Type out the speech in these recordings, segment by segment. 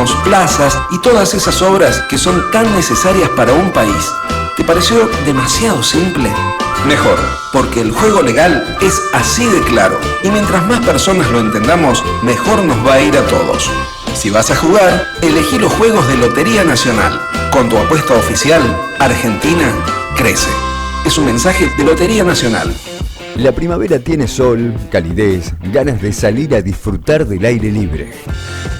caminos, plazas y todas esas obras que son tan necesarias para un país. ¿Te pareció demasiado simple? Mejor, porque el juego legal es así de claro y mientras más personas lo entendamos, mejor nos va a ir a todos. Si vas a jugar, elegí los juegos de Lotería Nacional. Con tu apuesta oficial, Argentina crece. Es un mensaje de Lotería Nacional. La primavera tiene sol, calidez, ganas de salir a disfrutar del aire libre.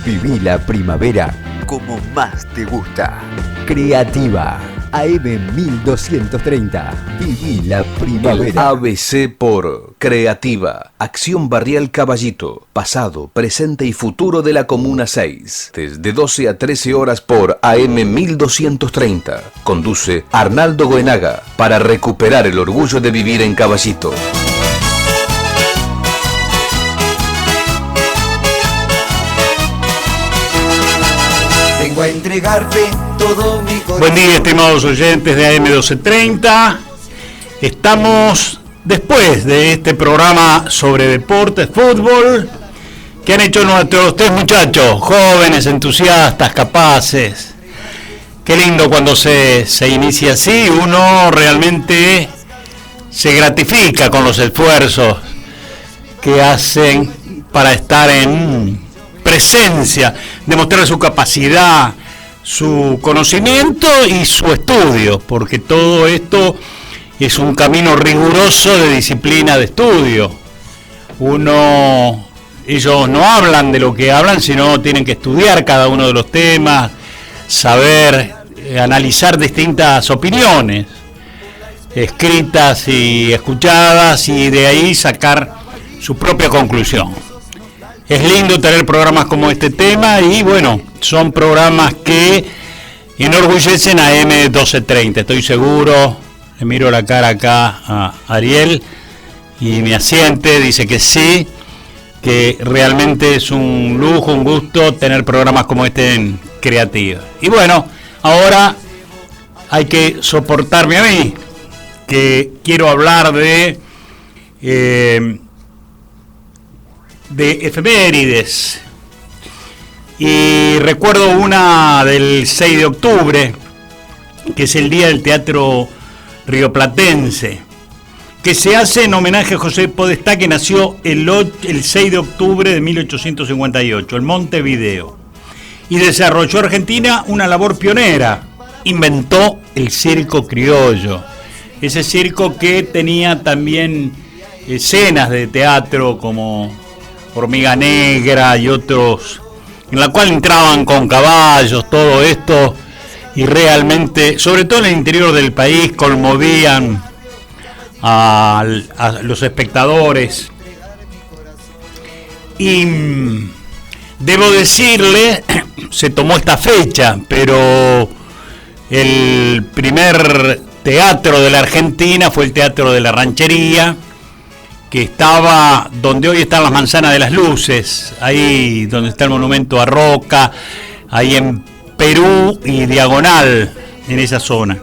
Viví la primavera como más te gusta. Creativa. AM 1230. Viví la primavera. El ABC por Creativa. Acción Barrial Caballito. Pasado, presente y futuro de la Comuna 6. Desde 12 a 13 horas por AM 1230. Conduce Arnaldo Goenaga para recuperar el orgullo de vivir en Caballito. Vengo a entregarte todo mi corazón. Buen día, estimados oyentes de AM 1230. Estamos después de este programa sobre deportes, fútbol, que han hecho nuestros tres muchachos, jóvenes, entusiastas, capaces. Qué lindo cuando se inicia así, uno realmente se gratifica con los esfuerzos que hacen para estar en presencia, demostrar su capacidad, su conocimiento y su estudio, porque todo esto es un camino riguroso de disciplina de estudio. Ellos no hablan de lo que hablan, sino tienen que estudiar cada uno de los temas, saber analizar distintas opiniones, escritas y escuchadas, y de ahí sacar su propia conclusión. Es lindo tener programas como este tema y bueno, son programas que enorgullecen a AM1230. Estoy seguro, le miro la cara acá a Ariel y me asiente, dice que sí, que realmente es un lujo, un gusto tener programas como este en Creativa. Y bueno, ahora hay que soportarme a mí, que quiero hablar de efemérides, y recuerdo una del 6 de octubre, que es el Día del Teatro Rioplatense, que se hace en homenaje a José Podestá, que nació el 6 de octubre de 1858 en Montevideo, y desarrolló en Argentina una labor pionera. Inventó el circo criollo, ese circo que tenía también escenas de teatro como Hormiga Negra y otros, en la cual entraban con caballos, todo esto, y realmente, sobre todo en el interior del país, conmovían a los espectadores. Y debo decirle, se tomó esta fecha, pero el primer teatro de la Argentina fue el Teatro de la Ranchería, que estaba donde hoy están las Manzanas de las Luces, ahí donde está el monumento a Roca, ahí en Perú y Diagonal, en esa zona,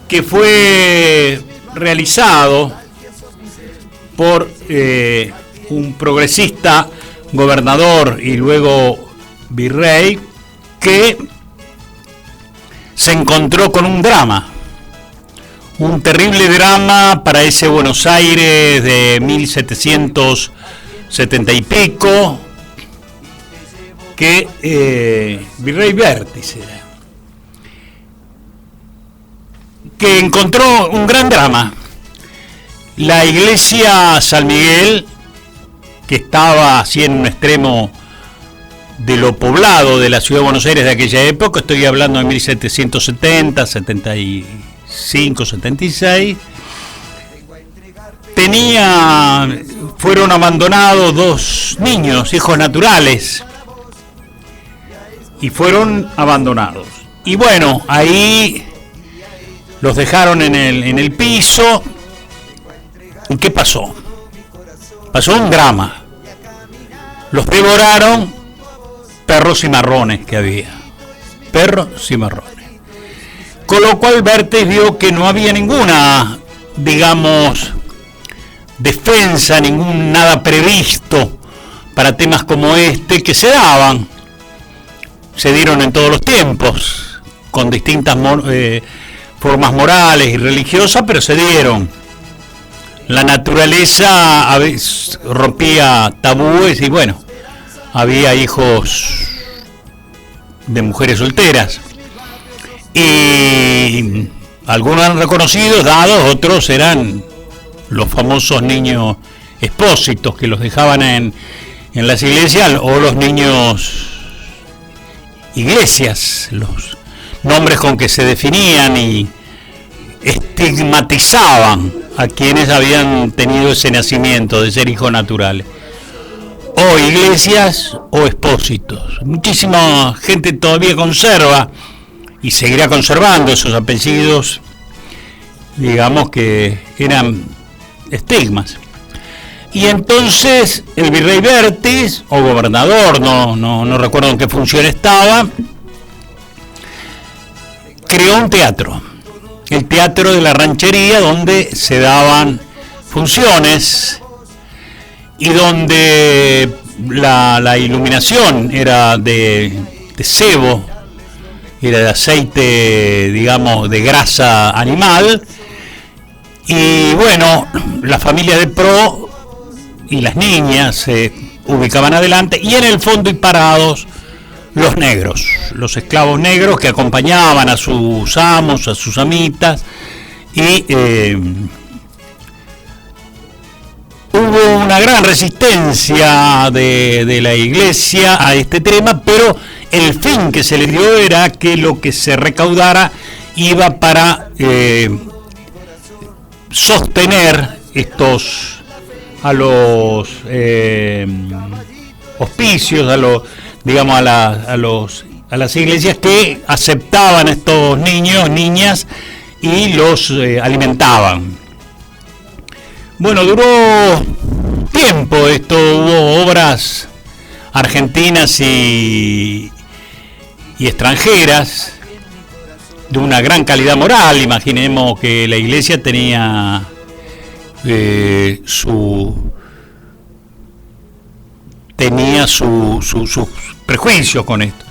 que fue realizado por un progresista gobernador y luego virrey, que se encontró con un drama. Un terrible drama para ese Buenos Aires de 1770 y pico, que Virrey Vértiz era, que encontró un gran drama. La iglesia San Miguel, que estaba así en un extremo de lo poblado de la ciudad de Buenos Aires de aquella época, estoy hablando de 1770, 75, 76, fueron abandonados dos niños, hijos naturales, y fueron abandonados. Y bueno, ahí los dejaron en el piso. ¿Y qué pasó? Pasó un drama. Los devoraron perros cimarrones que había. Perros cimarrones. Con lo cual Vértiz vio que no había ninguna, digamos, defensa, nada previsto para temas como este que se daban. se dieron en todos los tiempos, con distintas formas morales y religiosas, pero se dieron. La naturaleza a veces rompía tabúes y bueno, había hijos de mujeres solteras. Y algunos eran reconocidos, dados, otros eran los famosos niños expósitos que los dejaban en las iglesias, o los niños iglesias, los nombres con que se definían y estigmatizaban a quienes habían tenido ese nacimiento de ser hijos naturales, o iglesias o expósitos. Muchísima gente todavía conserva y seguirá conservando esos apellidos, digamos que eran estigmas. Y entonces el virrey Vértiz, o gobernador, no recuerdo en qué función estaba, creó un teatro, el Teatro de la Ranchería, donde se daban funciones y donde la iluminación era de sebo, era de aceite, digamos, de grasa animal. Y bueno, la familia de pro y las niñas se ubicaban adelante, y en el fondo y parados los negros, los esclavos negros que acompañaban a sus amos, a sus amitas, y hubo una gran resistencia de la iglesia a este tema, pero el fin que se le dio era que lo que se recaudara iba para sostener a los hospicios, a las iglesias que aceptaban a estos niños, niñas, y los alimentaban. Bueno, duró tiempo esto, hubo obras argentinas y extranjeras de una gran calidad moral. Imaginemos que la iglesia tenía sus prejuicios con esto.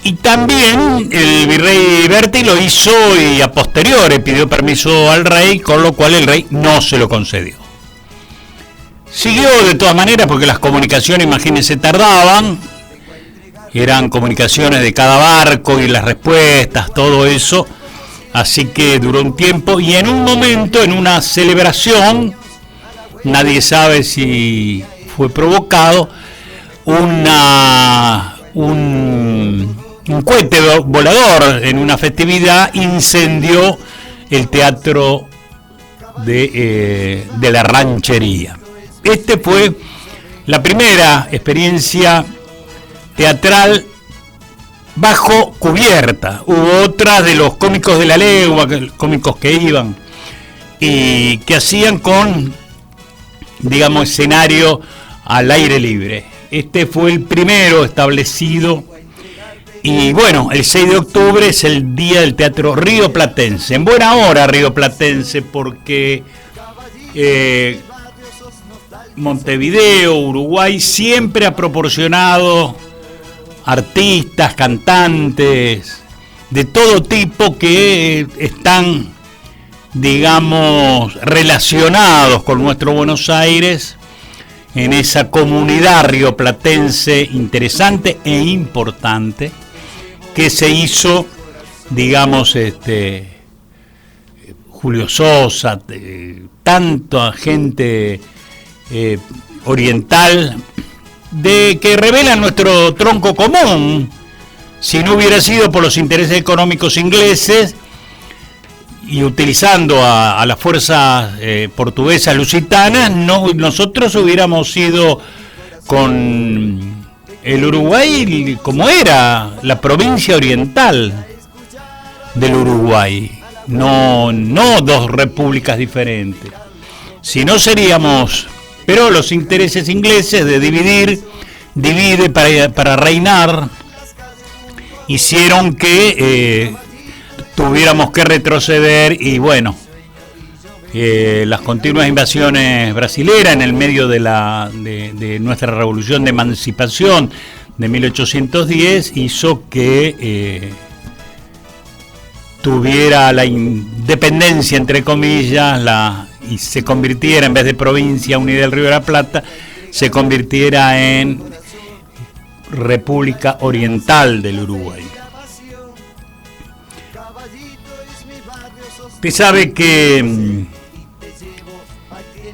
Y también el virrey Berti lo hizo y a posteriori pidió permiso al rey, con lo cual el rey no se lo concedió. Siguió de todas maneras porque las comunicaciones, imagínense, tardaban. Eran comunicaciones de cada barco y las respuestas, todo eso. Así que duró un tiempo y en un momento, en una celebración, nadie sabe si fue provocado, un cohete volador en una festividad incendió el teatro de la Ranchería. Este fue la primera experiencia teatral bajo cubierta. Hubo otras de los cómicos de la legua, cómicos que iban y que hacían con, digamos, escenario al aire libre. Este fue el primero establecido. Y bueno, el 6 de octubre es el día del teatro rioplatense. En buena hora rioplatense, porque Montevideo, Uruguay, siempre ha proporcionado artistas, cantantes, de todo tipo que están, digamos, relacionados con nuestro Buenos Aires, en esa comunidad rioplatense interesante e importante que se hizo, digamos, Julio Sosa, tanta gente oriental, de que revela nuestro tronco común. Si no hubiera sido por los intereses económicos ingleses y utilizando a las fuerzas portuguesas lusitanas, nosotros hubiéramos ido con el Uruguay como era la provincia oriental del Uruguay, no dos repúblicas diferentes. Si no seríamos, pero los intereses ingleses de divide para reinar, hicieron que tuviéramos que retroceder. Y bueno, las continuas invasiones brasileras en el medio de nuestra revolución de emancipación de 1810 hizo que tuviera la independencia, entre comillas, y se convirtiera, en vez de provincia unida del Río de la Plata, se convirtiera en República Oriental del Uruguay. Usted sabe que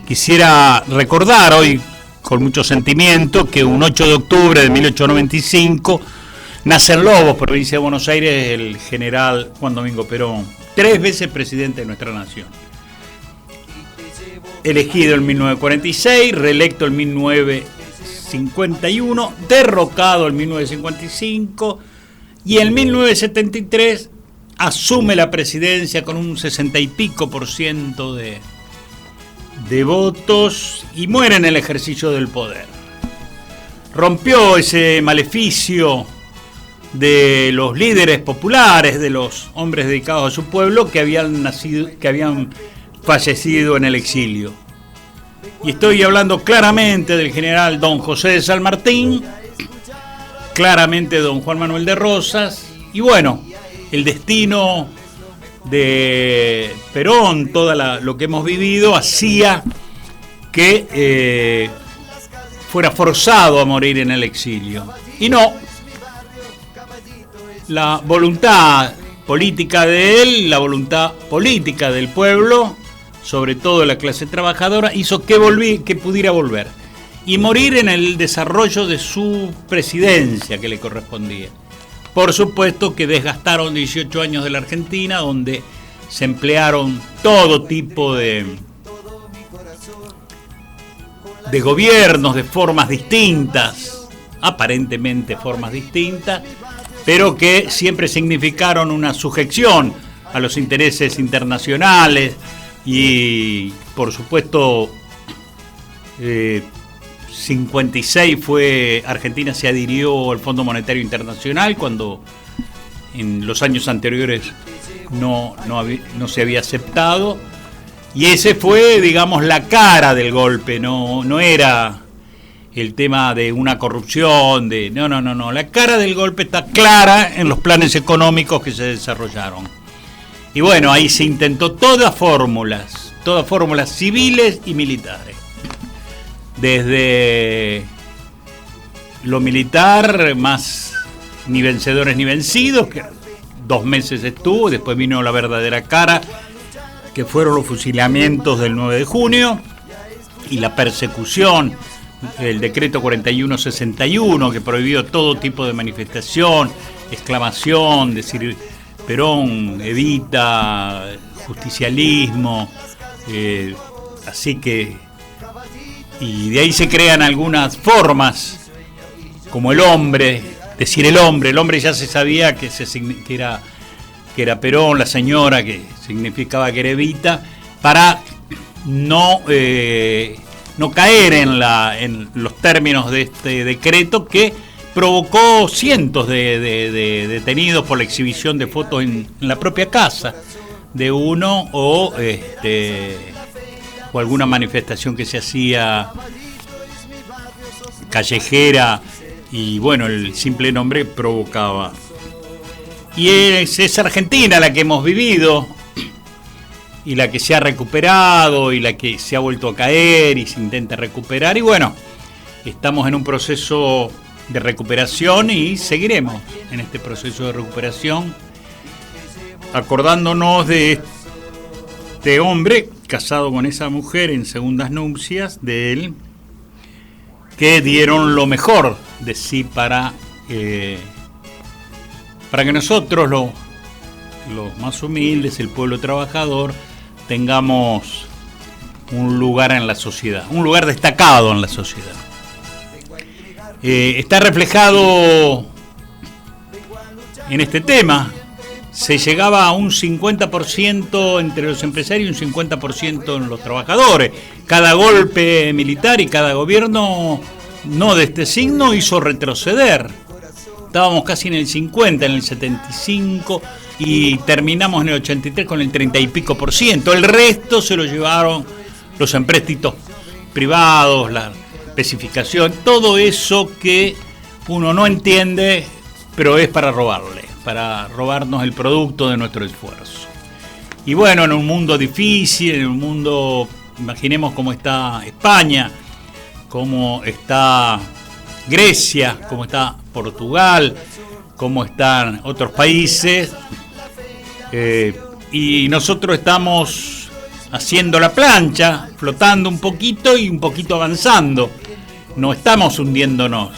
quisiera recordar hoy con mucho sentimiento que un 8 de octubre de 1895 nace en Lobos, provincia de Buenos Aires, el general Juan Domingo Perón, 3 veces presidente de nuestra nación. Elegido en 1946, reelecto en 1951, derrocado en 1955 y en 1973 asume la presidencia con un 60 y pico % de votos y muere en el ejercicio del poder. Rompió ese maleficio de los líderes populares, de los hombres dedicados a su pueblo que habían fallecido en el exilio. Y estoy hablando claramente del general don José de San Martín, claramente de don Juan Manuel de Rosas, y bueno, el destino de Perón, lo que hemos vivido, hacía que fuera forzado a morir en el exilio. Y no, la voluntad política de él, la voluntad política del pueblo, sobre todo de la clase trabajadora, hizo que pudiera volver y morir en el desarrollo de su presidencia que le correspondía. Por supuesto que desgastaron 18 años de la Argentina, donde se emplearon todo tipo de gobiernos de formas distintas, aparentemente formas distintas, pero que siempre significaron una sujeción a los intereses internacionales y, por supuesto, 56 Argentina se adhirió al Fondo Monetario Internacional cuando en los años anteriores no se había aceptado, y ese fue, digamos, la cara del golpe, no era el tema de una corrupción, no, la cara del golpe está clara en los planes económicos que se desarrollaron. Y bueno, ahí se intentó todas fórmulas civiles y militares. Desde lo militar, más ni vencedores ni vencidos, que 2 meses estuvo, después vino la verdadera cara, que fueron los fusilamientos del 9 de junio y la persecución, el decreto 4161, que prohibió todo tipo de manifestación, exclamación, decir Perón evita justicialismo, así que, y de ahí se crean algunas formas, como el hombre, decir el hombre ya se sabía que era Perón, la señora, que significaba que era Evita, para no caer en los términos de este decreto que provocó cientos de detenidos por la exhibición de fotos en la propia casa de uno o alguna manifestación que se hacía callejera, y bueno, el simple nombre provocaba. Y es Argentina la que hemos vivido y la que se ha recuperado y la que se ha vuelto a caer y se intenta recuperar, y bueno, estamos en un proceso de recuperación y seguiremos en este proceso de recuperación acordándonos de este hombre casado con esa mujer en segundas nupcias de él, que dieron lo mejor de sí para que nosotros los más humildes, el pueblo trabajador, tengamos un lugar en la sociedad, un lugar destacado en la sociedad. Está reflejado en este tema. Se llegaba a un 50% entre los empresarios y un 50% en los trabajadores. Cada golpe militar y cada gobierno no de este signo hizo retroceder. Estábamos casi en el 50, en el 75, y terminamos en el 83 con el 30 y pico %. El resto se lo llevaron los empréstitos privados, la especificación, todo eso que uno no entiende, pero es para robarnos el producto de nuestro esfuerzo. Y bueno, en un mundo difícil, en un mundo, imaginemos cómo está España, cómo está Grecia, cómo está Portugal, cómo están otros países, y nosotros estamos haciendo la plancha, flotando un poquito y un poquito avanzando, no estamos hundiéndonos.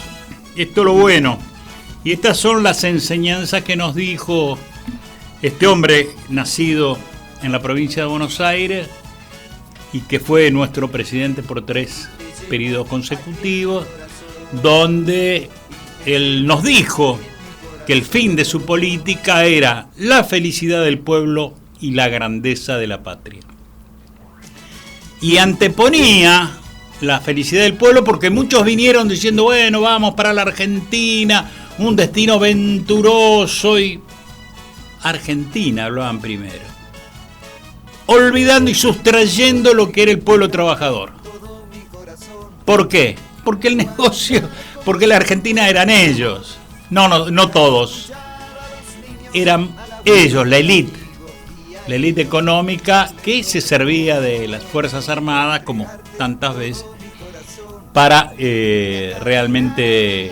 Esto es lo bueno, y estas son las enseñanzas que nos dijo este hombre nacido en la provincia de Buenos Aires y que fue nuestro presidente por 3 periodos consecutivos, donde él nos dijo que el fin de su política era la felicidad del pueblo y la grandeza de la patria. Y anteponía la felicidad del pueblo porque muchos vinieron diciendo, bueno, vamos para la Argentina, un destino venturoso, y Argentina hablaban primero, olvidando y sustrayendo lo que era el pueblo trabajador. ¿Por qué? Porque el negocio, porque la Argentina eran ellos, no todos, eran ellos, la élite económica que se servía de las Fuerzas Armadas, como tantas veces, para realmente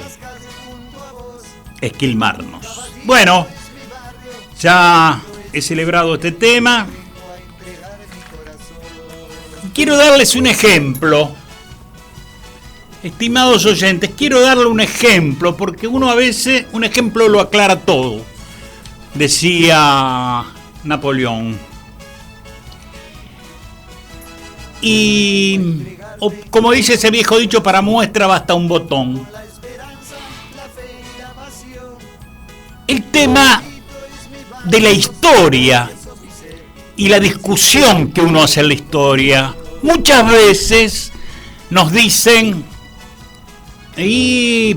esquilmarnos. Bueno, ya he celebrado este tema. Quiero darles un ejemplo. Estimados oyentes, quiero darle un ejemplo, porque uno a veces, un ejemplo lo aclara todo, decía Napoleón. Y, como dice ese viejo dicho, para muestra basta un botón. El tema de la historia y la discusión que uno hace en la historia, muchas veces nos dicen,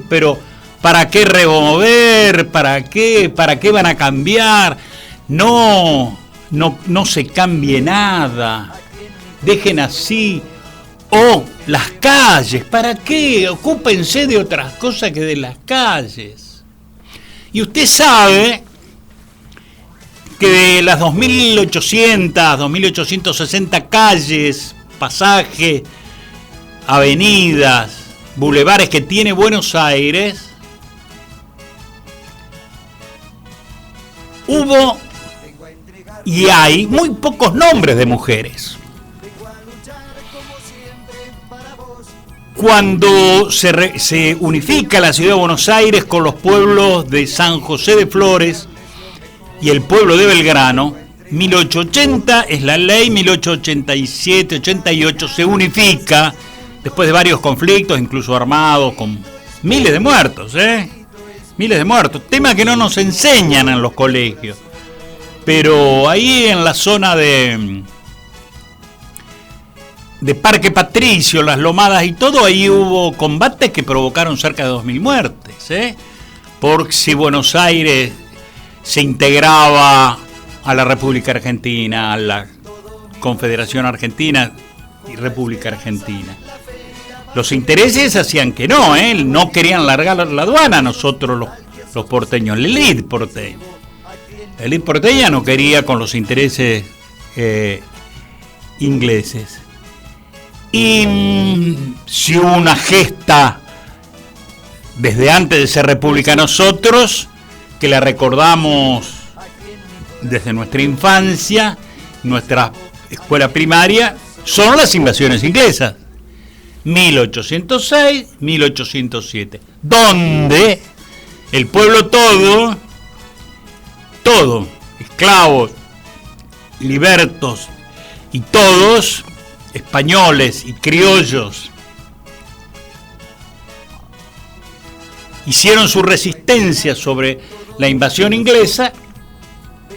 pero ¿para qué remover? ¿Para qué van a cambiar? No se cambie nada, dejen así. O las calles, ¿para qué? Ocúpense de otras cosas que de las calles. Y usted sabe que de las 2.860 calles, pasajes, avenidas, bulevares que tiene Buenos Aires, hubo y hay muy pocos nombres de mujeres. Cuando se unifica la ciudad de Buenos Aires con los pueblos de San José de Flores y el pueblo de Belgrano, 1880 es la ley, 1887, 88 se unifica, después de varios conflictos, incluso armados, con miles de muertos, miles de muertos, tema que no nos enseñan en los colegios, pero ahí en la zona de Parque Patricio, las Lomadas y todo, ahí hubo combates que provocaron cerca de 2.000 muertes, porque si Buenos Aires se integraba a la República Argentina, a la Confederación Argentina y República Argentina, los intereses hacían que no querían largar la aduana. Nosotros los porteños, la élite porteña no quería con los intereses ingleses. Y si hubo una gesta desde antes de ser república nosotros, que la recordamos desde nuestra infancia, nuestra escuela primaria, son las invasiones inglesas. 1806, 1807, donde el pueblo todo, esclavos, libertos y todos, españoles y criollos, hicieron su resistencia sobre la invasión inglesa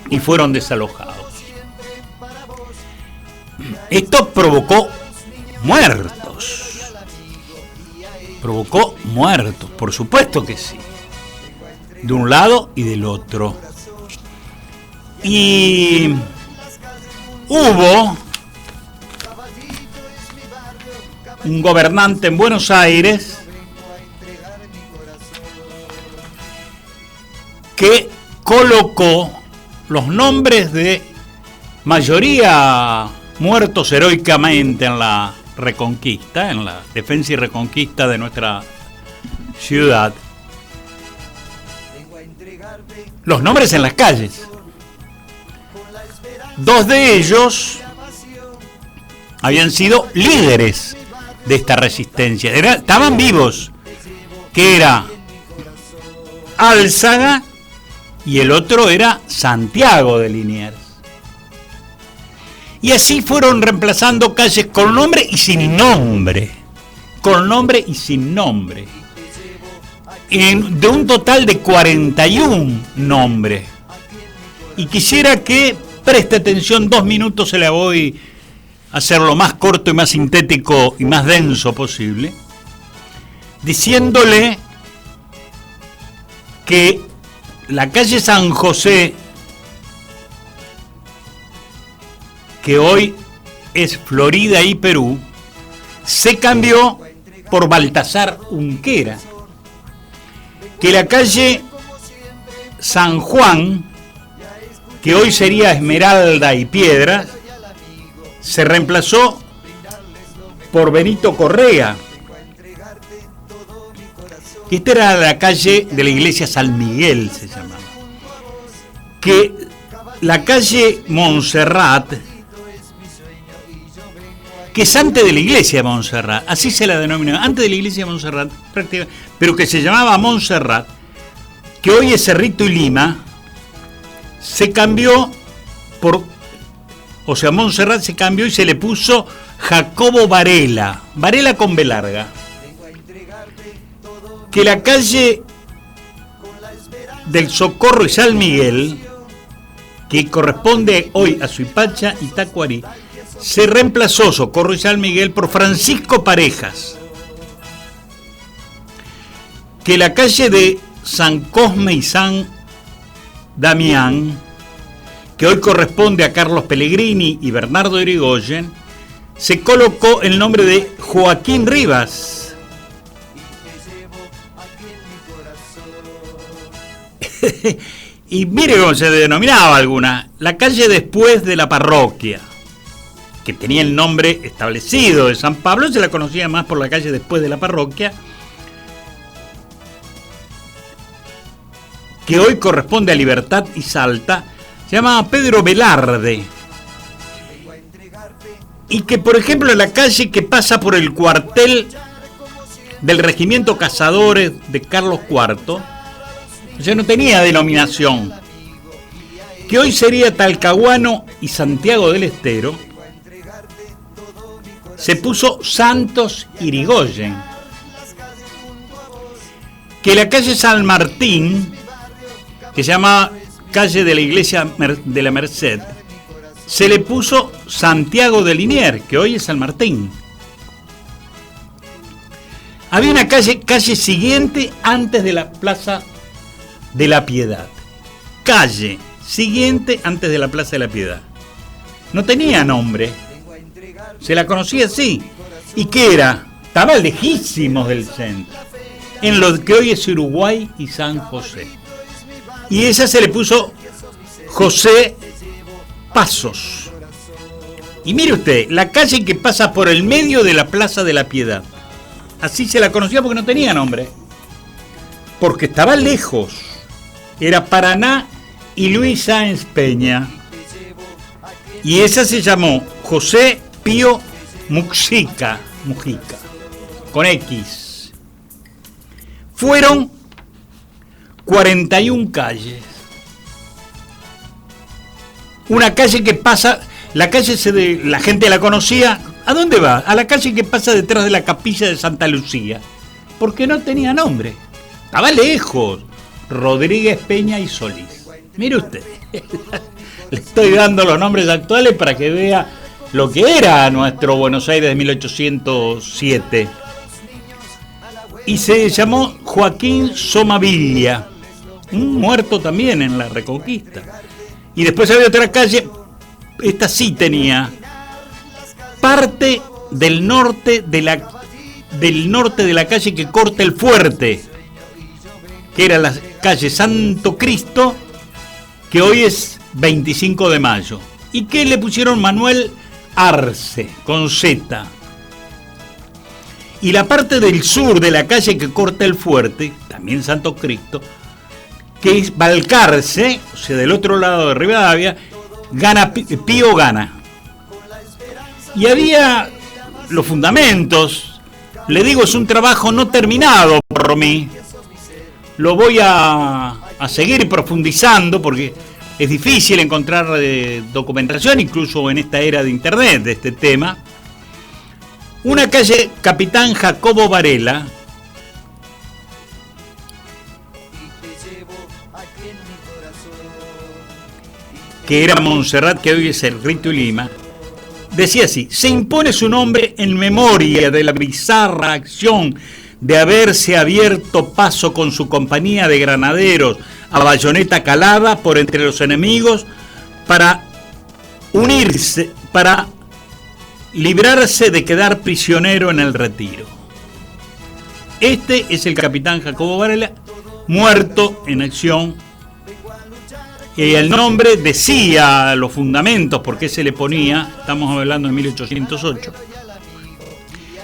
y fueron desalojados. Esto provocó muertos, por supuesto que sí, de un lado y del otro. Y hubo un gobernante en Buenos Aires que colocó los nombres de mayoría muertos heroicamente en la Reconquista, en la defensa y reconquista de nuestra ciudad, los nombres en las calles. Dos de ellos habían sido líderes de esta resistencia, estaban vivos, que era Álzaga y el otro era Santiago de Liniers. Y así fueron reemplazando calles con nombre y sin nombre, con nombre y sin nombre, de un total de 41 nombres. Y quisiera que preste atención 2 minutos, se la voy a hacer lo más corto y más sintético y más denso posible, diciéndole que la calle San José, que hoy es Florida y Perú, se cambió por Baltasar Unquera, que la calle San Juan, que hoy sería Esmeralda y Piedra, se reemplazó por Benito Correa, que esta era la calle de la iglesia San Miguel, se llamaba, que la calle Montserrat, que es antes de la iglesia de Montserrat, así se la denominaba, antes de la iglesia de Montserrat, prácticamente, pero que se llamaba Montserrat, que hoy es Cerrito y Lima, se cambió Montserrat se cambió y se le puso Jacobo Varela, Varela con B larga, que la calle del Socorro y San Miguel, que corresponde hoy a Suipacha y Tacuarí, se reemplazó Socorro y San Miguel por Francisco Parejas, que la calle de San Cosme y San Damián, que hoy corresponde a Carlos Pellegrini y Bernardo Irigoyen, se colocó el nombre de Joaquín Rivas. Y mire cómo se denominaba alguna, la calle después de la parroquia, que tenía el nombre establecido de San Pablo, se la conocía más por la calle después de la parroquia, que hoy corresponde a Libertad y Salta, se llamaba Pedro Velarde. Y que, por ejemplo, la calle que pasa por el cuartel del Regimiento Cazadores de Carlos IV, ya no tenía denominación, que hoy sería Talcahuano y Santiago del Estero, se puso Santos Irigoyen, que la calle San Martín, que se llama calle de la iglesia de la Merced, se le puso Santiago de Liniers, que hoy es San Martín. Había una calle siguiente antes de la Plaza de la Piedad. Calle siguiente antes de la Plaza de la Piedad. No tenía nombre. Se la conocía así. ¿Y qué era? Estaba lejísimos del centro, en lo que hoy es Uruguay y San José. Y esa se le puso José Pasos. Y mire usted, la calle que pasa por el medio de la Plaza de la Piedad, así se la conocía porque no tenía nombre, porque estaba lejos. Era Paraná y Luis Sáenz Peña. Y esa se llamó José Pío Mujica, con X. Fueron 41 calles. Una calle que pasa, la gente la conocía. ¿A dónde va? A la calle que pasa detrás de la capilla de Santa Lucía, porque no tenía nombre. Estaba lejos. Rodríguez Peña y Solís. Mire usted, le estoy dando los nombres actuales para que vea lo que era nuestro Buenos Aires de 1807. Y se llamó Joaquín Somavilla, un muerto también en la Reconquista. Y después había otra calle, esta sí tenía parte del norte de la calle que corta el fuerte, que era calle Santo Cristo, que hoy es 25 de mayo, y que le pusieron Manuel Arce, con Z. Y la parte del sur de la calle que corta el fuerte, también Santo Cristo, que es Balcarce, o sea, del otro lado de Rivadavia, Pío Gana. Y había los fundamentos, le digo, es un trabajo no terminado por mí. Lo voy a seguir profundizando porque es difícil encontrar documentación, incluso en esta era de internet, de este tema. Una calle Capitán Jacobo Varela, que era Montserrat, que hoy es el Rito y Lima, decía así: se impone su nombre en memoria de la bizarra acción de haberse abierto paso con su compañía de granaderos a bayoneta calada por entre los enemigos para unirse, para librarse de quedar prisionero en el Retiro. Este es el capitán Jacobo Varela, muerto en acción. Y el nombre decía los fundamentos, porque se le ponía, estamos hablando de 1808,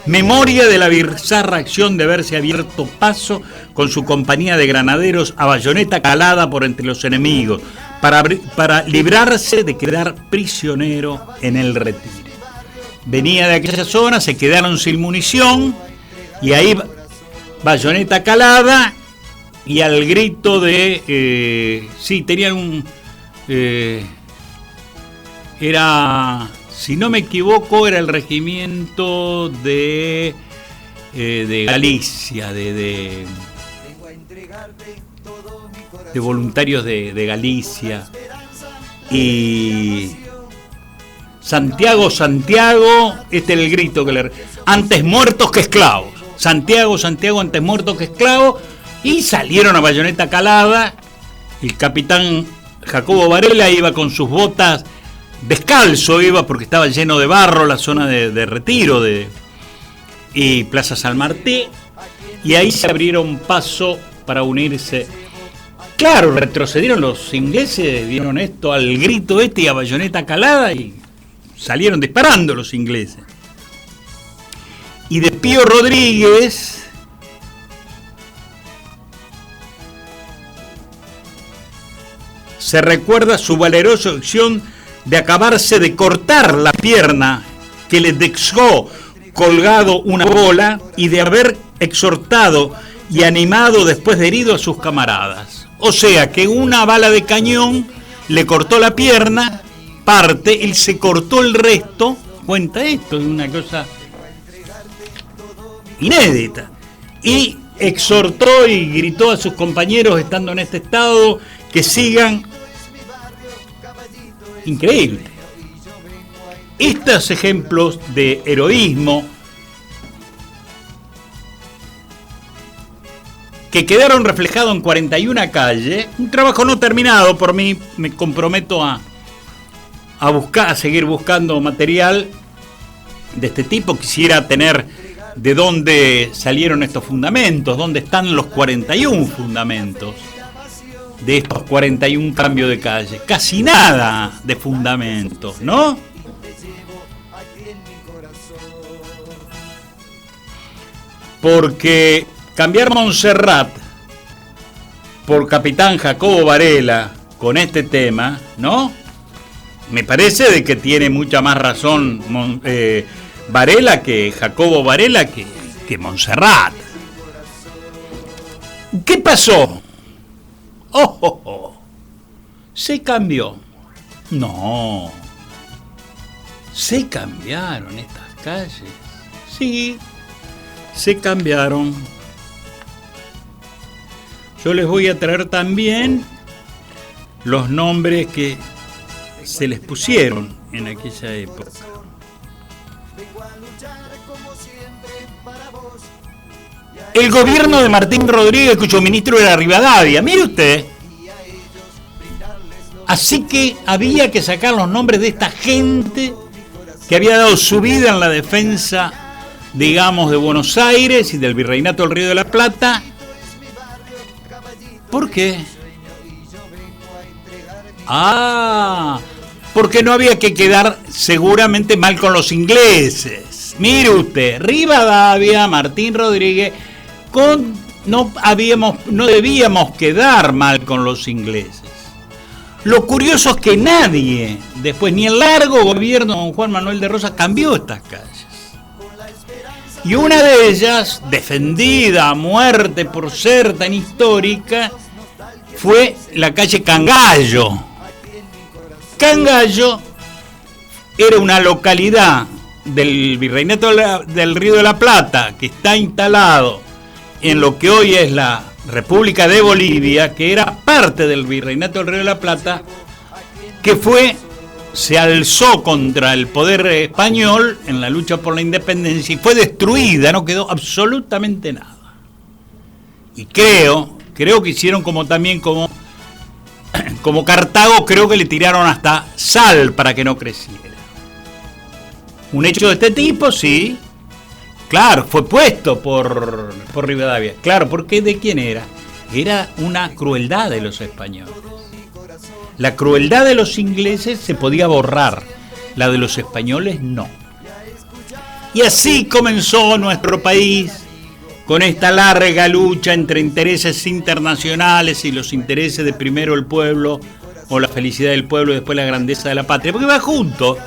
memoria de la bizarra acción de haberse abierto paso con su compañía de granaderos a bayoneta calada por entre los enemigos, para librarse de quedar prisionero en el Retiro. Venía de aquella zona, se quedaron sin munición, y ahí bayoneta calada, y al grito de... sí, tenían un... era, si no me equivoco, era el regimiento de Galicia, de voluntarios de Galicia. Y Santiago, Santiago, este era el grito que le... antes muertos que esclavos. Santiago, Santiago, antes muertos que esclavos. Y salieron a bayoneta calada. El capitán Jacobo Varela iba con sus botas, descalzo iba porque estaba lleno de barro la zona de Retiro y Plaza San Martín. Y ahí se abrieron paso para unirse. Claro, retrocedieron los ingleses, vieron esto al grito este y a bayoneta calada y salieron disparando los ingleses. Y de Pío Rodríguez se recuerda su valerosa acción de acabarse de cortar la pierna que le dejó colgado una bola y de haber exhortado y animado después de herido a sus camaradas. O sea que una bala de cañón le cortó la pierna, parte, él se cortó el resto. Cuenta esto, es una cosa inédita. Y exhortó y gritó a sus compañeros, estando en este estado, que sigan. Increíble. Estos ejemplos de heroísmo que quedaron reflejados en 41 calles, un trabajo no terminado por mí, me comprometo a buscar, a seguir buscando material de este tipo. Quisiera tener de dónde salieron estos fundamentos, dónde están los 41 fundamentos de estos 41 cambios de calle. Casi nada de fundamentos, ¿no? Porque cambiar Montserrat por capitán Jacobo Varela con este tema, ¿no? Me parece de que tiene mucha más razón Varela que Jacobo Varela que Montserrat. ¿Qué pasó? ¿Se cambió? No. ¿Se cambiaron estas calles? Sí, se cambiaron. Yo les voy a traer también los nombres que se les pusieron en aquella época. El gobierno de Martín Rodríguez, cuyo ministro era Rivadavia, mire usted. Así que había que sacar los nombres de esta gente que había dado su vida en la defensa, digamos, de Buenos Aires y del Virreinato del Río de la Plata, ¿Por qué? Porque no había que quedar seguramente mal con los ingleses. Mire usted, Rivadavia, Martín Rodríguez, no debíamos quedar mal con los ingleses. Lo curioso es que nadie, después ni el largo gobierno de don Juan Manuel de Rosas, cambió estas calles. Y una de ellas, defendida a muerte por ser tan histórica, fue la calle Cangallo. Cangallo era una localidad del Virreinato del Río de la Plata que está instalado en lo que hoy es la República de Bolivia, que era parte del Virreinato del Río de la Plata, que se alzó contra el poder español en la lucha por la independencia y fue destruida, no quedó absolutamente nada. Y creo que hicieron como Cartago, creo que le tiraron hasta sal para que no creciera. Un hecho de este tipo, sí. Claro, fue puesto por Rivadavia. Claro, porque ¿de quién era? Era una crueldad de los españoles. La crueldad de los ingleses se podía borrar, la de los españoles no. Y así comenzó nuestro país, con esta larga lucha entre intereses internacionales y los intereses de primero el pueblo, o la felicidad del pueblo y después la grandeza de la patria, porque va junto.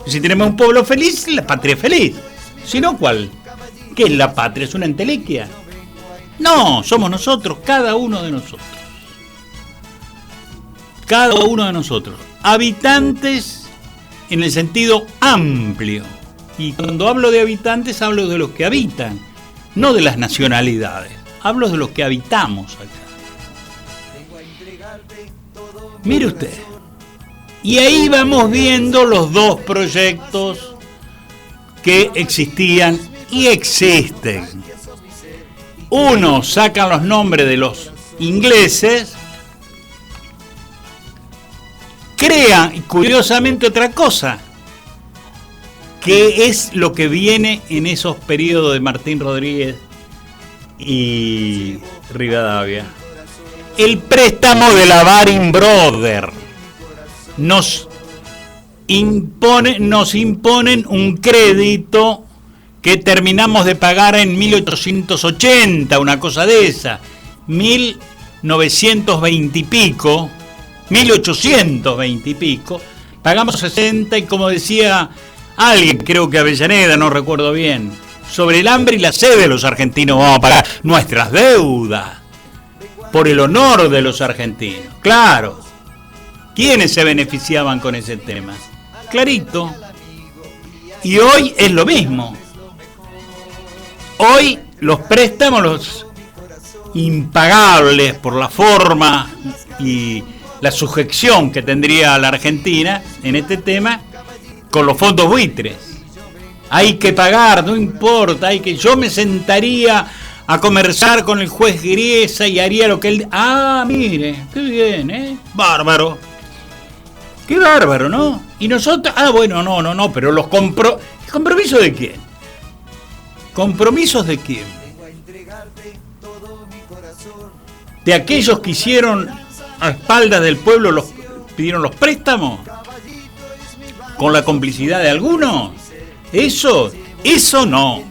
Si tenemos un pueblo feliz, la patria es feliz. Si no, ¿cuál? ¿Qué es la patria? ¿Es una entelequia? No, somos nosotros, cada uno de nosotros. Cada uno de nosotros. Habitantes en el sentido amplio. Y cuando hablo de habitantes, hablo de los que habitan, no de las nacionalidades. Hablo de los que habitamos acá. Mire usted. Y ahí vamos viendo los dos proyectos que existían y existen. Uno, sacan los nombres de los ingleses, crean, curiosamente, otra cosa, que es lo que viene en esos periodos de Martín Rodríguez y Rivadavia. El préstamo de la Baring Brothers. Nos imponen un crédito que terminamos de pagar en 1880, una cosa de esa, 1920 y pico, 1820 y pico, pagamos 60 y como decía alguien, creo que Avellaneda, no recuerdo bien, sobre el hambre y la sed de los argentinos vamos a pagar nuestras deudas, por el honor de los argentinos, claro. ¿Quiénes se beneficiaban con ese tema? Clarito. Y hoy es lo mismo. Hoy los préstamos, los impagables por la forma y la sujeción que tendría la Argentina en este tema, con los fondos buitres. Hay que pagar, no importa, yo me sentaría a conversar con el juez Griesa y haría lo que él... Ah, mire, qué bien, bárbaro. Qué bárbaro, ¿no? Y nosotros... bueno, no, pero ¿el compromiso de quién? ¿Compromisos de quién? ¿De aquellos que hicieron a espaldas del pueblo, pidieron los préstamos? ¿Con la complicidad de algunos? Eso no.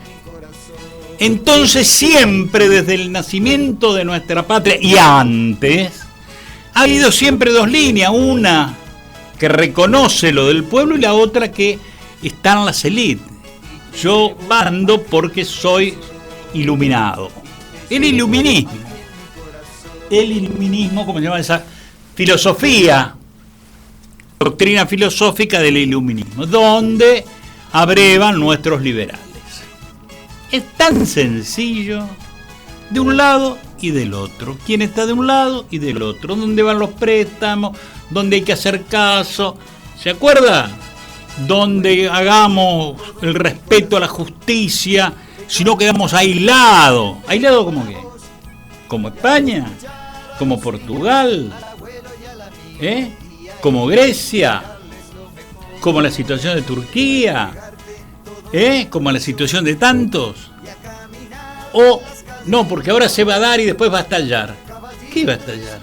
Entonces siempre desde el nacimiento de nuestra patria y antes, ha habido siempre dos líneas, una que reconoce lo del pueblo y la otra que están las élites. Yo mando porque soy iluminado. El iluminismo, como se llama esa filosofía, doctrina filosófica del iluminismo, donde abrevan nuestros liberales. Es tan sencillo, de un lado y del otro. ¿Quién está de un lado y del otro? ¿Dónde van los préstamos? ¿Dónde hay que hacer caso? ¿Se acuerda? Donde hagamos el respeto a la justicia, si no quedamos aislados. ¿Aislados como qué? ¿Como España? ¿Como Portugal? ¿Como Grecia? ¿Como la situación de Turquía? ¿Como la situación de tantos? O no, porque ahora se va a dar y después va a estallar. qué va a estallar?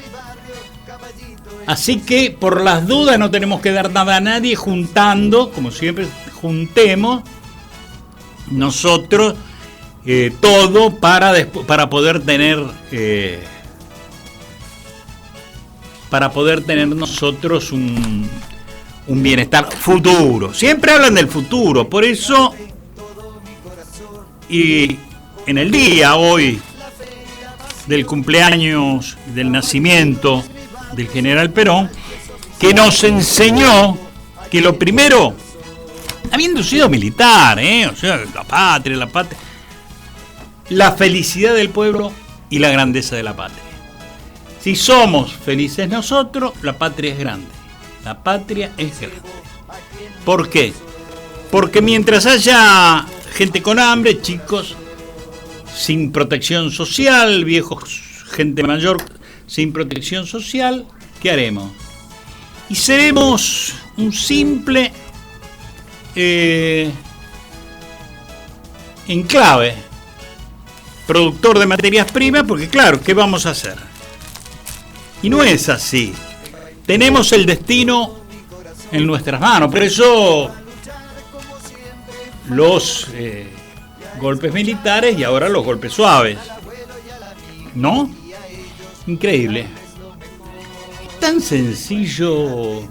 Así que por las dudas no tenemos que dar nada a nadie, juntando, como siempre, juntemos nosotros todo para poder tener nosotros un bienestar futuro. Siempre hablan del futuro, por eso, y en el día hoy del cumpleaños, del nacimiento del general Perón, que nos enseñó que lo primero, habiendo sido militar, o sea, la patria, la felicidad del pueblo y la grandeza de la patria. Si somos felices nosotros, la patria es grande. La patria es grande. ¿Por qué? Porque mientras haya gente con hambre, chicos sin protección social, viejos, gente mayor sin protección social, ¿qué haremos? Y seremos un simple enclave, productor de materias primas, porque claro, ¿qué vamos a hacer? Y no es así. Tenemos el destino en nuestras manos, por eso los golpes militares y ahora los golpes suaves, ¿no? Increíble. Es tan sencillo.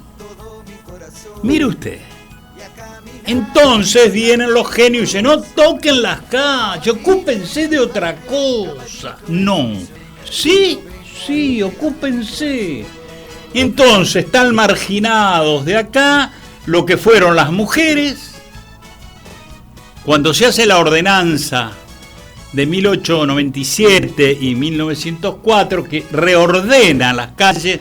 Mire usted. Entonces vienen los genios y dicen, no toquen las calles, ocúpense de otra cosa. No. Sí, ocúpense. Entonces están marginados de acá lo que fueron las mujeres. Cuando se hace la ordenanza de 1897 y 1904 que reordena las calles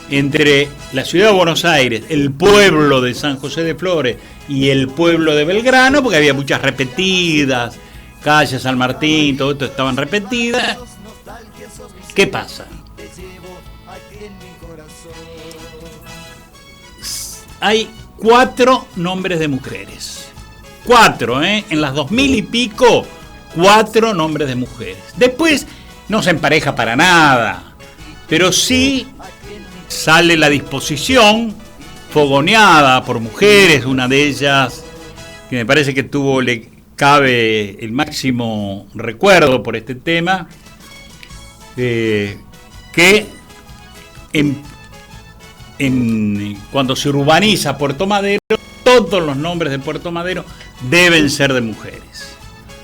entre la ciudad de Buenos Aires, el pueblo de San José de Flores y el pueblo de Belgrano, porque había muchas repetidas, calles San Martín, todo esto estaban repetidas. ¿Qué pasa? Hay 4 nombres de mujeres. 4, en las 2000 y pico, 4 nombres de mujeres. Después no se empareja para nada, pero sí sale la disposición fogoneada por mujeres, una de ellas que me parece que le cabe el máximo recuerdo por este tema, que cuando se urbaniza Puerto Madero, todos los nombres de Puerto Madero deben ser de mujeres.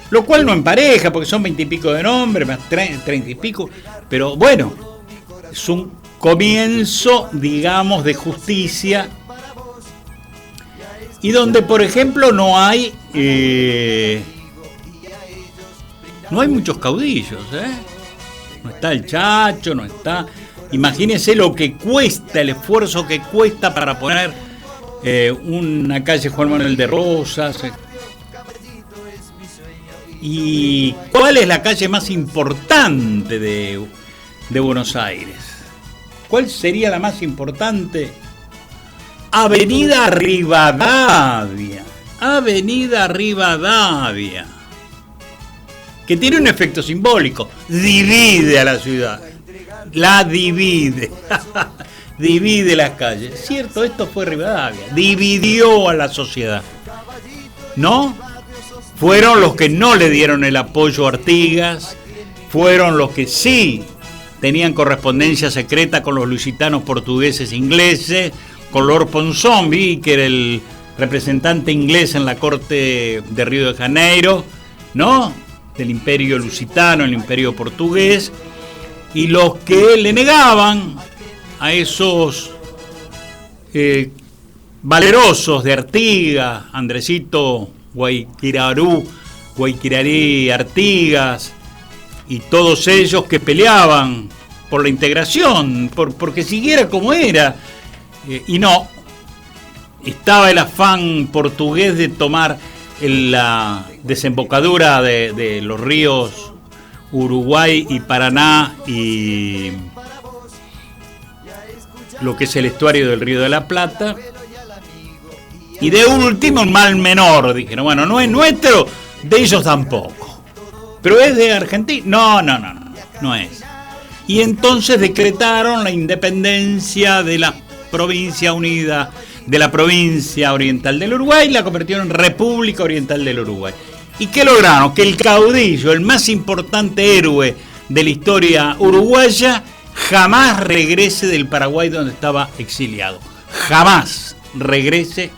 Lo cual no empareja, porque son 20 y pico de nombres, más 30 y pico, pero bueno, es un comienzo, digamos, de justicia, y donde, por ejemplo, no hay muchos caudillos, no está el Chacho, no está. Imagínense lo que cuesta, el esfuerzo que cuesta para poner una calle Juan Manuel de Rosas. ¿Y cuál es la calle más importante de Buenos Aires? ¿Cuál sería la más importante? Avenida Rivadavia. Avenida Rivadavia. Que tiene un efecto simbólico. Divide a la ciudad. La divide. Divide las calles. Cierto, esto fue Rivadavia. Dividió a la sociedad. ¿No? Fueron los que no le dieron el apoyo a Artigas. Fueron los que sí tenían correspondencia secreta con los lusitanos portugueses ingleses, con Lord Ponsonby, que era el representante inglés en la corte de Río de Janeiro, ¿no? Del imperio lusitano, el imperio portugués, y los que le negaban a esos valerosos de Artigas, Andresito Guayquirarí Artigas, y todos ellos que peleaban por la integración, porque siguiera como era, y no, estaba el afán portugués de tomar la desembocadura de los ríos Uruguay y Paraná y lo que es el estuario del Río de la Plata, y de último un mal menor, dijeron, bueno, no es nuestro, de ellos tampoco. ¿Pero es de Argentina? No es. y entonces decretaron la independencia de la provincia unida, de la provincia oriental del Uruguay, la convirtieron en República Oriental del Uruguay. ¿Y qué lograron? Que el caudillo, el más importante héroe de la historia uruguaya, jamás regrese del Paraguay donde estaba exiliado. Jamás regrese.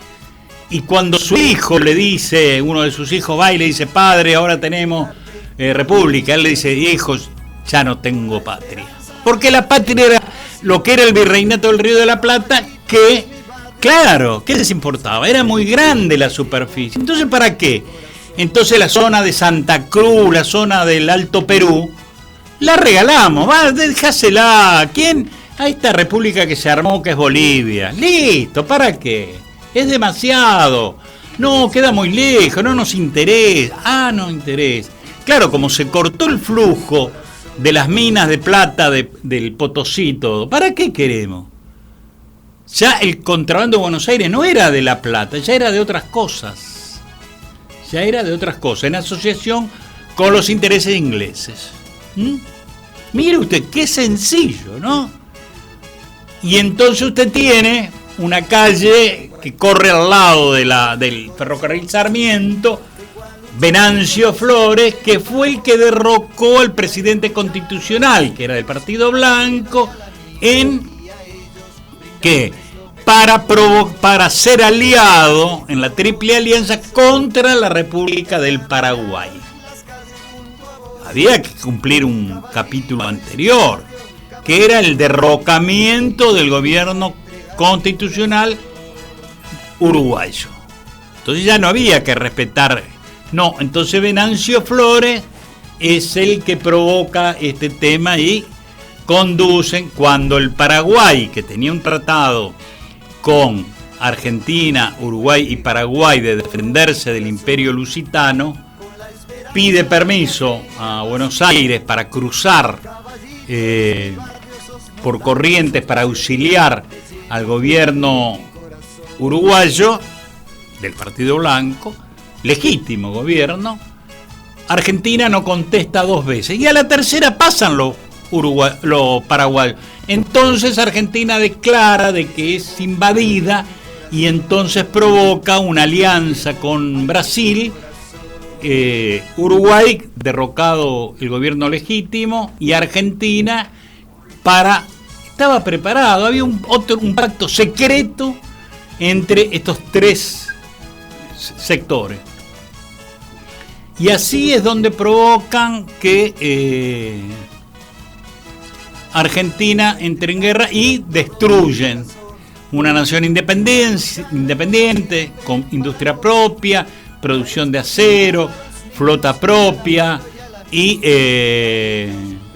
Y cuando su hijo le dice, uno de sus hijos va y le dice, padre, ahora tenemos república, él le dice, hijos, ya no tengo patria. Porque la patria era lo que era el virreinato del Río de la Plata, que, claro, ¿qué les importaba? Era muy grande la superficie. Entonces, ¿para qué? Entonces la zona de Santa Cruz, la zona del Alto Perú, la regalamos, va, dejásela. ¿A quién? A esta república que se armó, que es Bolivia. Listo, ¿para qué? Es demasiado. No, queda muy lejos, no nos interesa. Ah, no interesa. Claro, como se cortó el flujo de las minas de plata del Potosí, todo, ¿para qué queremos? Ya el contrabando de Buenos Aires no era de la plata, ya era de otras cosas. Ya era de otras cosas, en asociación con los intereses ingleses. Mire usted, qué sencillo, ¿no? Y entonces usted tiene una calle que corre al lado del ferrocarril Sarmiento, Venancio Flores, que fue el que derrocó al presidente constitucional, que era del Partido Blanco, en que para ser aliado en la Triple Alianza contra la República del Paraguay. Había que cumplir un capítulo anterior, que era el derrocamiento del gobierno constitucional uruguayo. Entonces ya no había que respetar. No, entonces Venancio Flores es el que provoca este tema y conducen cuando el Paraguay, que tenía un tratado con Argentina, Uruguay y Paraguay de defenderse del Imperio Lusitano, pide permiso a Buenos Aires para cruzar por Corrientes para auxiliar al gobierno uruguayo del Partido Blanco, legítimo gobierno. Argentina no contesta 2 veces y a la tercera pasan los paraguayos. Entonces Argentina declara de que es invadida y entonces provoca una alianza con Brasil. Uruguay derrocado el gobierno legítimo y Argentina estaba preparado, había un pacto secreto entre estos 3 sectores. Y así es donde provocan que Argentina entre en guerra y destruyen una nación independiente, con industria propia, producción de acero, flota propia y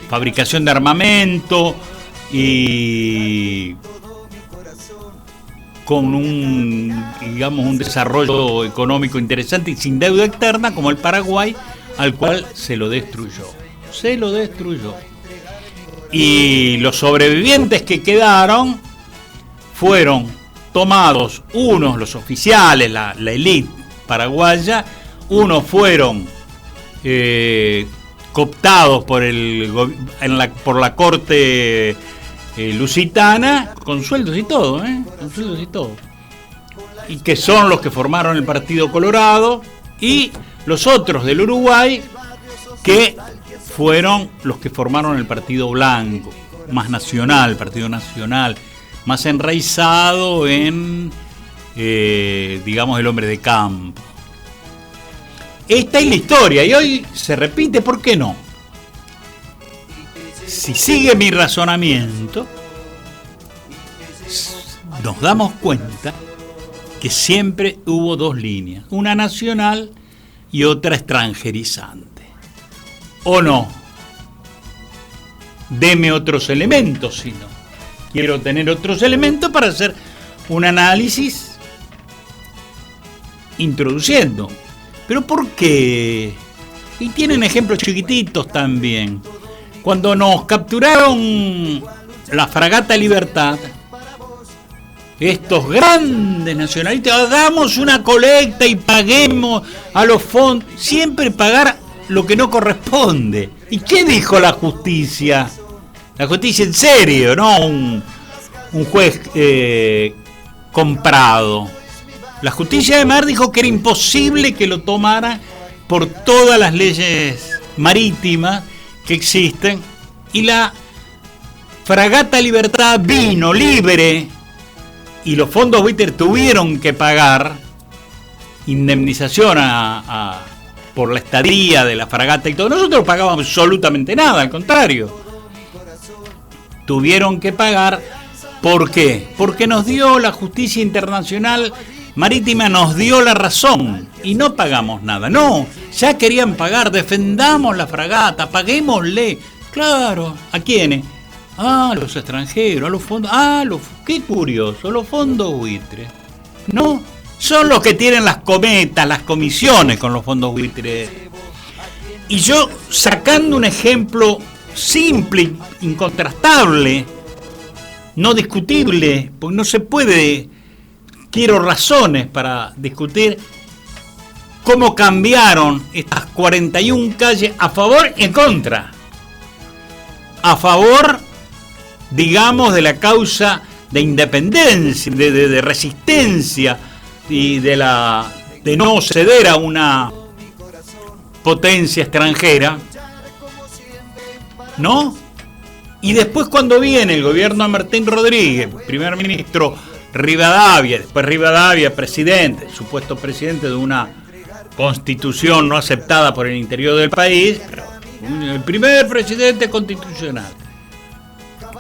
fabricación de armamento y con un desarrollo económico interesante y sin deuda externa como el Paraguay, al cual se lo destruyó. Y los sobrevivientes que quedaron fueron tomados, unos los oficiales, la élite paraguaya, unos fueron cooptados por la corte lusitana, con sueldos y todo, y que son los que formaron el Partido Colorado, y los otros del Uruguay que fueron los que formaron el Partido Blanco, más nacional, Partido Nacional, más enraizado en, digamos, el hombre de campo. Esta es la historia y hoy se repite, ¿por qué no? Si sigue mi razonamiento, nos damos cuenta que siempre hubo 2 líneas, una nacional y otra extranjerizante. ¿O no? Deme otros elementos, si no. Quiero tener otros elementos para hacer un análisis introduciendo. ¿Pero por qué? Y tienen ejemplos chiquititos también. Cuando nos capturaron la fragata Libertad, estos grandes nacionalistas, hagamos una colecta y paguemos a los fondos, siempre pagar lo que no corresponde. ¿Y qué dijo la justicia? La justicia en serio, no un juez comprado. La justicia de mar dijo que era imposible que lo tomara por todas las leyes marítimas que existen, y la fragata Libertad vino libre y los fondos buitre tuvieron que pagar indemnización por la estadía de la fragata y todo. Nosotros no pagábamos absolutamente nada, al contrario. Tuvieron que pagar. ¿Por qué? Porque nos dio la justicia internacional marítima, nos dio la razón y no pagamos nada. No, ya querían pagar, defendamos la fragata, paguémosle. Claro, ¿a quiénes? A los extranjeros, a los fondos. Qué curioso, los fondos buitres. No, son los que tienen las cometas, las comisiones con los fondos buitres. Y yo, sacando un ejemplo simple, incontrastable, no discutible, porque no se puede, quiero razones para discutir cómo cambiaron estas 41 calles a favor y en contra. A favor, digamos, de la causa de independencia, de resistencia y de no ceder a una potencia extranjera, ¿no? Y después, cuando viene el gobierno de Martín Rodríguez, primer ministro Rivadavia, después Rivadavia presidente, supuesto presidente de una constitución no aceptada por el interior del país, pero el primer presidente constitucional,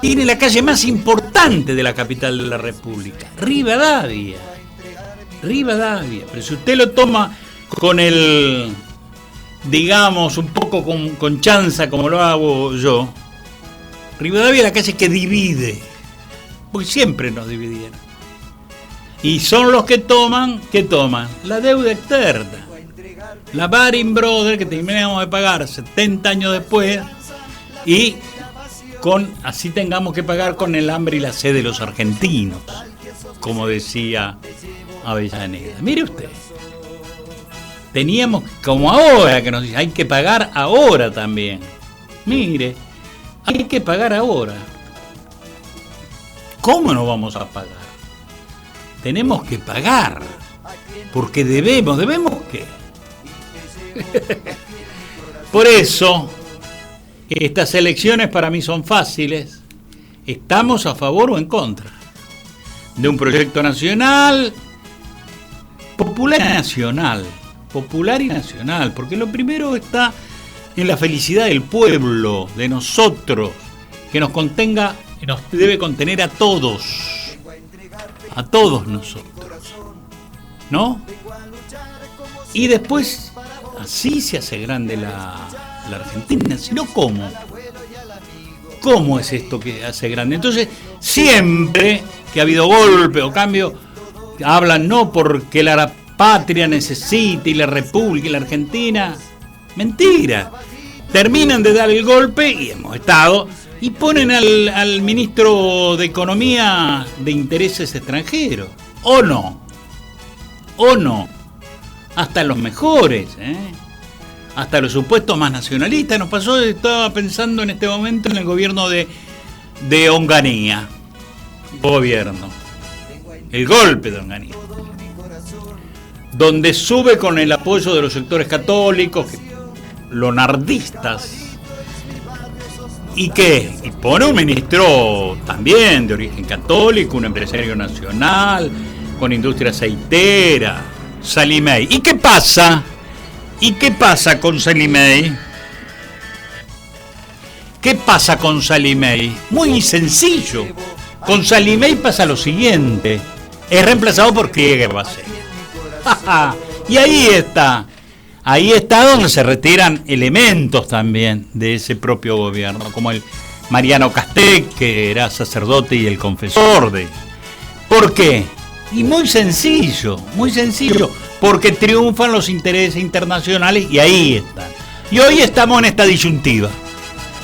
tiene la calle más importante de la capital de la República, Rivadavia. Pero si usted lo toma con el, digamos, un poco con chanza, como lo hago yo, Rivadavia es la calle que divide, porque siempre nos dividieron. Y son los que toman la deuda externa. La Baring Brothers, que terminamos de pagar 70 años después, y así tengamos que pagar con el hambre y la sed de los argentinos, como decía Avellaneda. Mire usted, teníamos, como ahora que nos dice, hay que pagar ahora también. Mire, hay que pagar ahora. ¿Cómo no vamos a pagar? Tenemos que pagar, porque ¿debemos qué? Por eso, estas elecciones para mí son fáciles. ¿Estamos a favor o en contra de un proyecto nacional, popular y nacional? Porque lo primero está en la felicidad del pueblo, de nosotros, que nos contenga, que nos debe contener a todos nosotros, ¿no? Y después, así se hace grande la Argentina, sino ¿cómo? ¿Cómo es esto que hace grande? Entonces, siempre que ha habido golpe o cambio, hablan no porque la patria necesite y la república y la Argentina. Mentira. Terminan de dar el golpe, y hemos estado, y ponen al ministro de Economía de intereses extranjeros. ¿O no? Hasta los mejores, hasta los supuestos más nacionalistas. Nos pasó, estaba pensando en este momento en el gobierno de Onganía. El golpe de Onganía. Donde sube con el apoyo de los sectores católicos, lonardistas. ¿Y qué? Y pone un ministro también de origen católico, un empresario nacional, con industria aceitera, Salimey. ¿Y qué pasa? Con Salimey? ¿Qué pasa con Salimey? Muy sencillo. Con Salimey pasa lo siguiente. Es reemplazado por Krieger-Bacel. Y ahí está donde se retiran elementos también de ese propio gobierno, como el Mariano Castec, que era sacerdote y el confesor de... ¿Por qué? Y muy sencillo, porque triunfan los intereses internacionales y ahí están. Y hoy estamos en esta disyuntiva.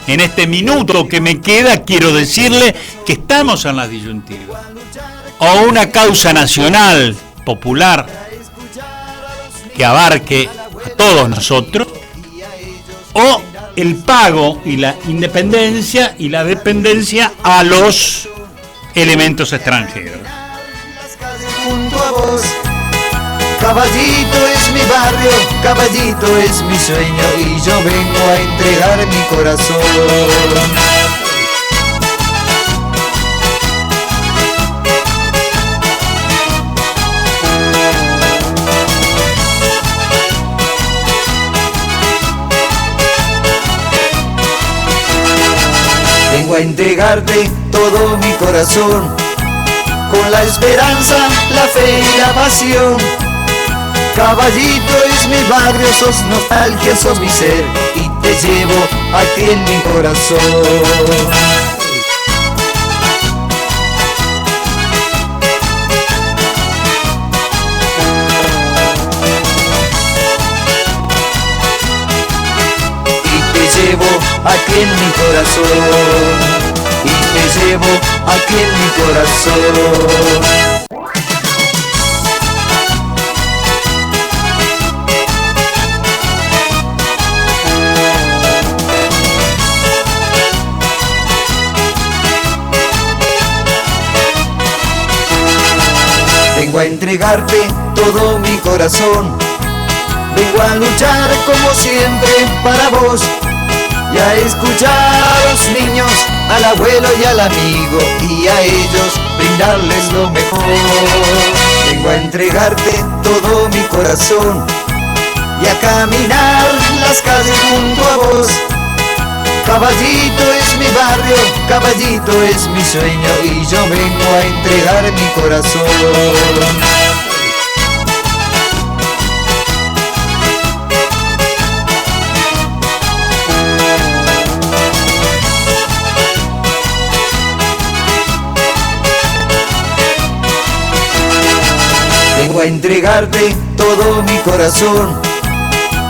En este minuto que me queda, quiero decirle que estamos en la disyuntiva. O una causa nacional, popular, que abarque a todos nosotros, o el pago y la independencia y la dependencia a los elementos extranjeros. Junto a vos, Caballito es mi barrio, Caballito es mi sueño y yo vengo a entregar mi corazón. Vengo a entregarte todo mi corazón, con la esperanza, la fe y la pasión. Caballito es mi barrio, sos nostalgia, sos mi ser, y te llevo aquí en mi corazón. Llevo aquí en mi corazón, y te llevo aquí en mi corazón. Vengo a entregarte todo mi corazón, vengo a luchar como siempre para vos, y a escuchar a los niños, al abuelo y al amigo, y a ellos brindarles lo mejor. Vengo a entregarte todo mi corazón y a caminar las calles junto a vos. Caballito es mi barrio, Caballito es mi sueño y yo vengo a entregar mi corazón. Vengo a entregarte todo mi corazón,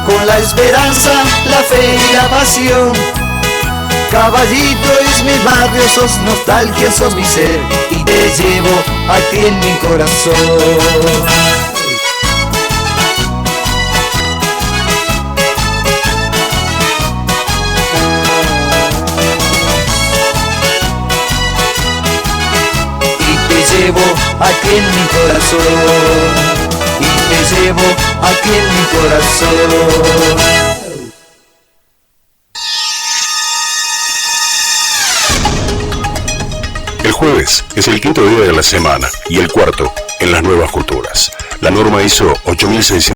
con la esperanza, la fe y la pasión. Caballito es mi barrio, sos nostalgia, sos mi ser, y te llevo aquí en mi corazón. Llevo aquí en mi corazón, y te llevo aquí en mi corazón. El jueves es el quinto día de la semana y el cuarto en las nuevas culturas. La norma ISO 8600